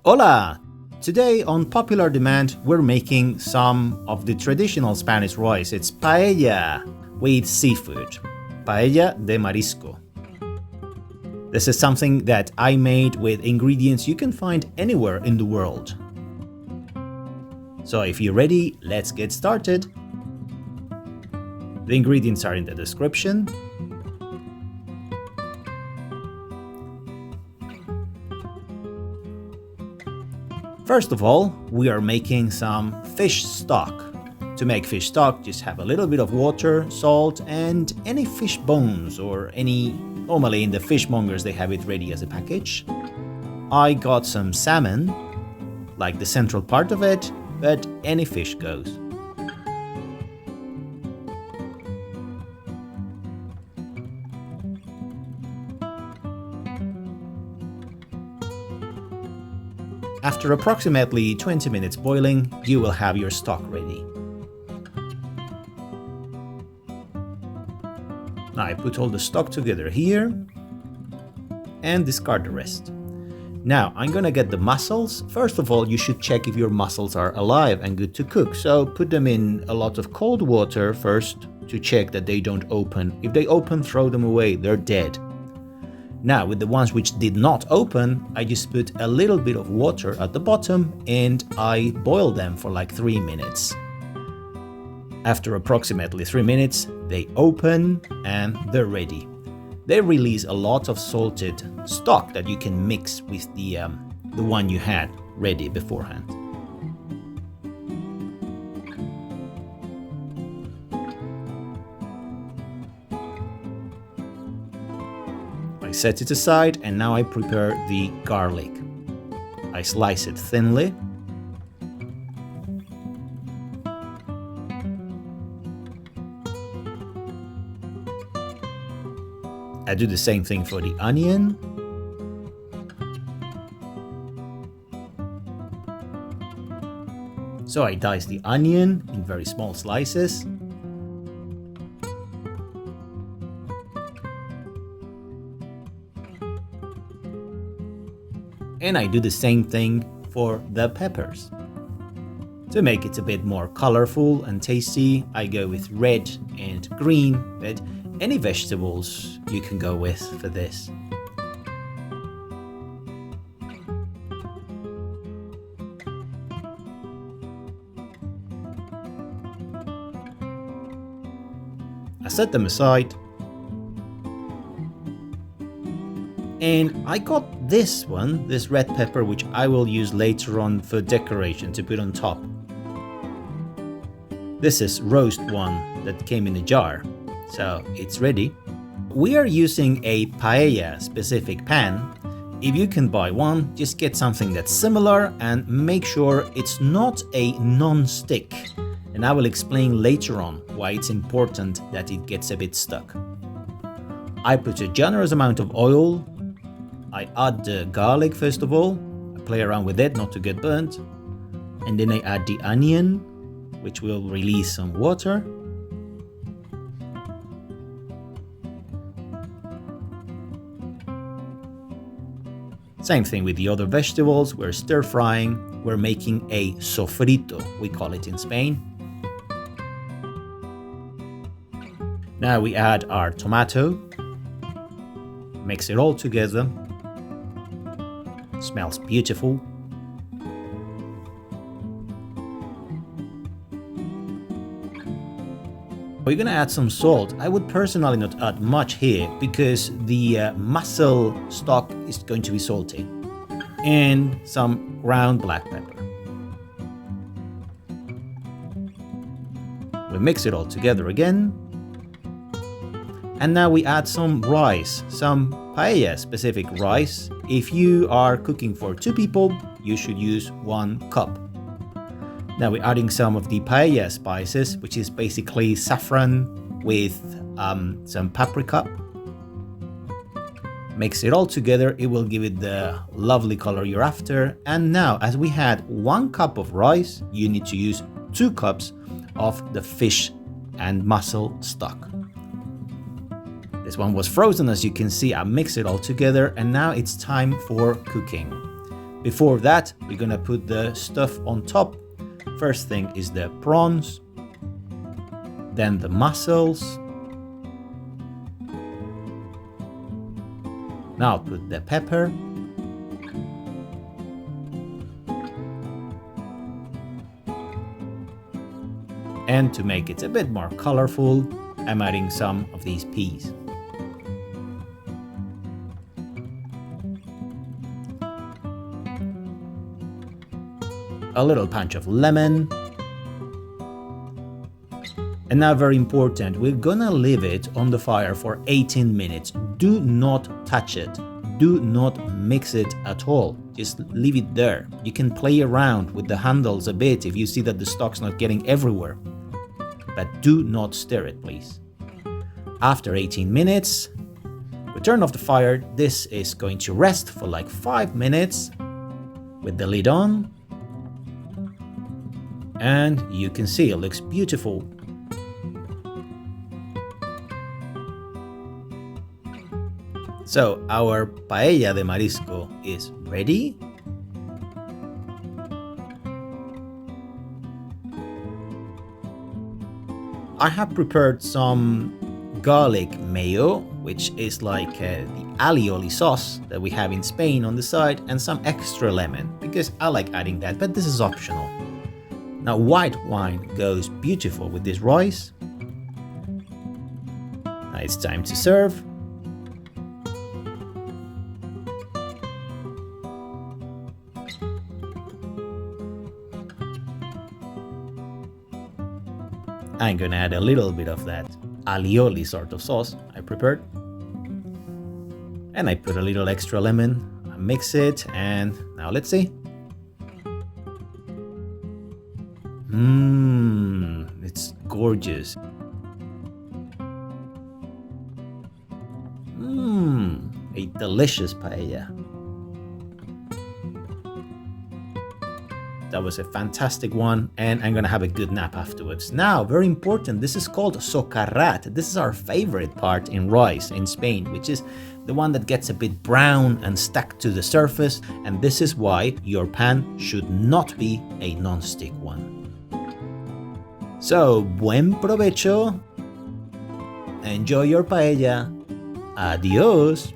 Hola! Today, on popular demand, we're making some of the traditional Spanish rice. It's paella with seafood. Paella de marisco. This is something that I made with ingredients you can find anywhere in the world. So if you're ready, let's get started. The ingredients are in the description. First of all, we are making some fish stock. To make fish stock, just have a little bit of water, salt, and any fish bones or normally in the fishmongers they have it ready as a package. I got some salmon, like the central part of it, but any fish goes. After approximately 20 minutes boiling, you will have your stock ready. Now I put all the stock together here and discard the rest. Now I'm gonna get the mussels. First of all, you should check if your mussels are alive and good to cook. So put them in a lot of cold water first to check that they don't open. If they open, throw them away, they're dead. Now, with the ones which did not open, I just put a little bit of water at the bottom and I boil them for like 3 minutes. After approximately 3 minutes, they open and they're ready. They release a lot of salted stock that you can mix with the one you had ready beforehand. I set it aside and now I prepare the garlic. I slice it thinly. I do the same thing for the onion. So I dice the onion in very small slices. And I do the same thing for the peppers. To make it a bit more colorful and tasty, I go with red and green, but any vegetables you can go with for this. I set them aside. And I got this red pepper, which I will use later on for decoration to put on top. This is roast one that came in a jar, so it's ready. We are using a paella specific pan. If you can buy one, just get something that's similar and make sure it's not a non-stick. And I will explain later on why it's important that it gets a bit stuck. I put a generous amount of oil. I add the garlic first of all, I play around with it not to get burnt, and then I add the onion, which will release some water. Same thing with the other vegetables, we're stir frying, we're making a sofrito, we call it in Spain. Now we add our tomato, mix it all together. Smells beautiful. We're gonna add some salt. I would personally not add much here because the mussel stock is going to be salty. And some ground black pepper. We mix it all together again. And now we add some rice, some paella specific rice. If you are cooking for 2 people, you should use 1 cup. Now we're adding some of the paella spices, which is basically saffron with some paprika. Mix it all together, it will give it the lovely color you're after. And now, as we had 1 cup of rice, you need to use 2 cups of the fish and mussel stock. This one was frozen, as you can see. I mix it all together and now it's time for cooking. Before that, we're gonna put the stuff on top. First thing is the prawns, then the mussels. Now I'll put the pepper. And to make it a bit more colorful, I'm adding some of these peas. A little punch of lemon. And now, very important, we're gonna leave it on the fire for 18 minutes. Do not touch it. Do not mix it at all. Just leave it there. You can play around with the handles a bit if you see that the stock's not getting everywhere. But do not stir it, please. After 18 minutes, we turn off the fire. This is going to rest for like 5 minutes with the lid on. And you can see it looks beautiful. So our paella de marisco is ready. I have prepared some garlic mayo, which is like the alioli sauce that we have in Spain on the side, and some extra lemon, because I like adding that, but this is optional. Now white wine goes beautiful with this rice. Now it's time to serve. I'm gonna add a little bit of that alioli sort of sauce I prepared. And I put a little extra lemon, I mix it, and now let's see. It's gorgeous. A delicious paella. That was a fantastic one, and I'm gonna have a good nap afterwards. Now, very important, this is called socarrat. This is our favorite part in rice in Spain, which is the one that gets a bit brown and stuck to the surface, and this is why your pan should not be a non-stick one. So, buen provecho. Enjoy your paella. Adios.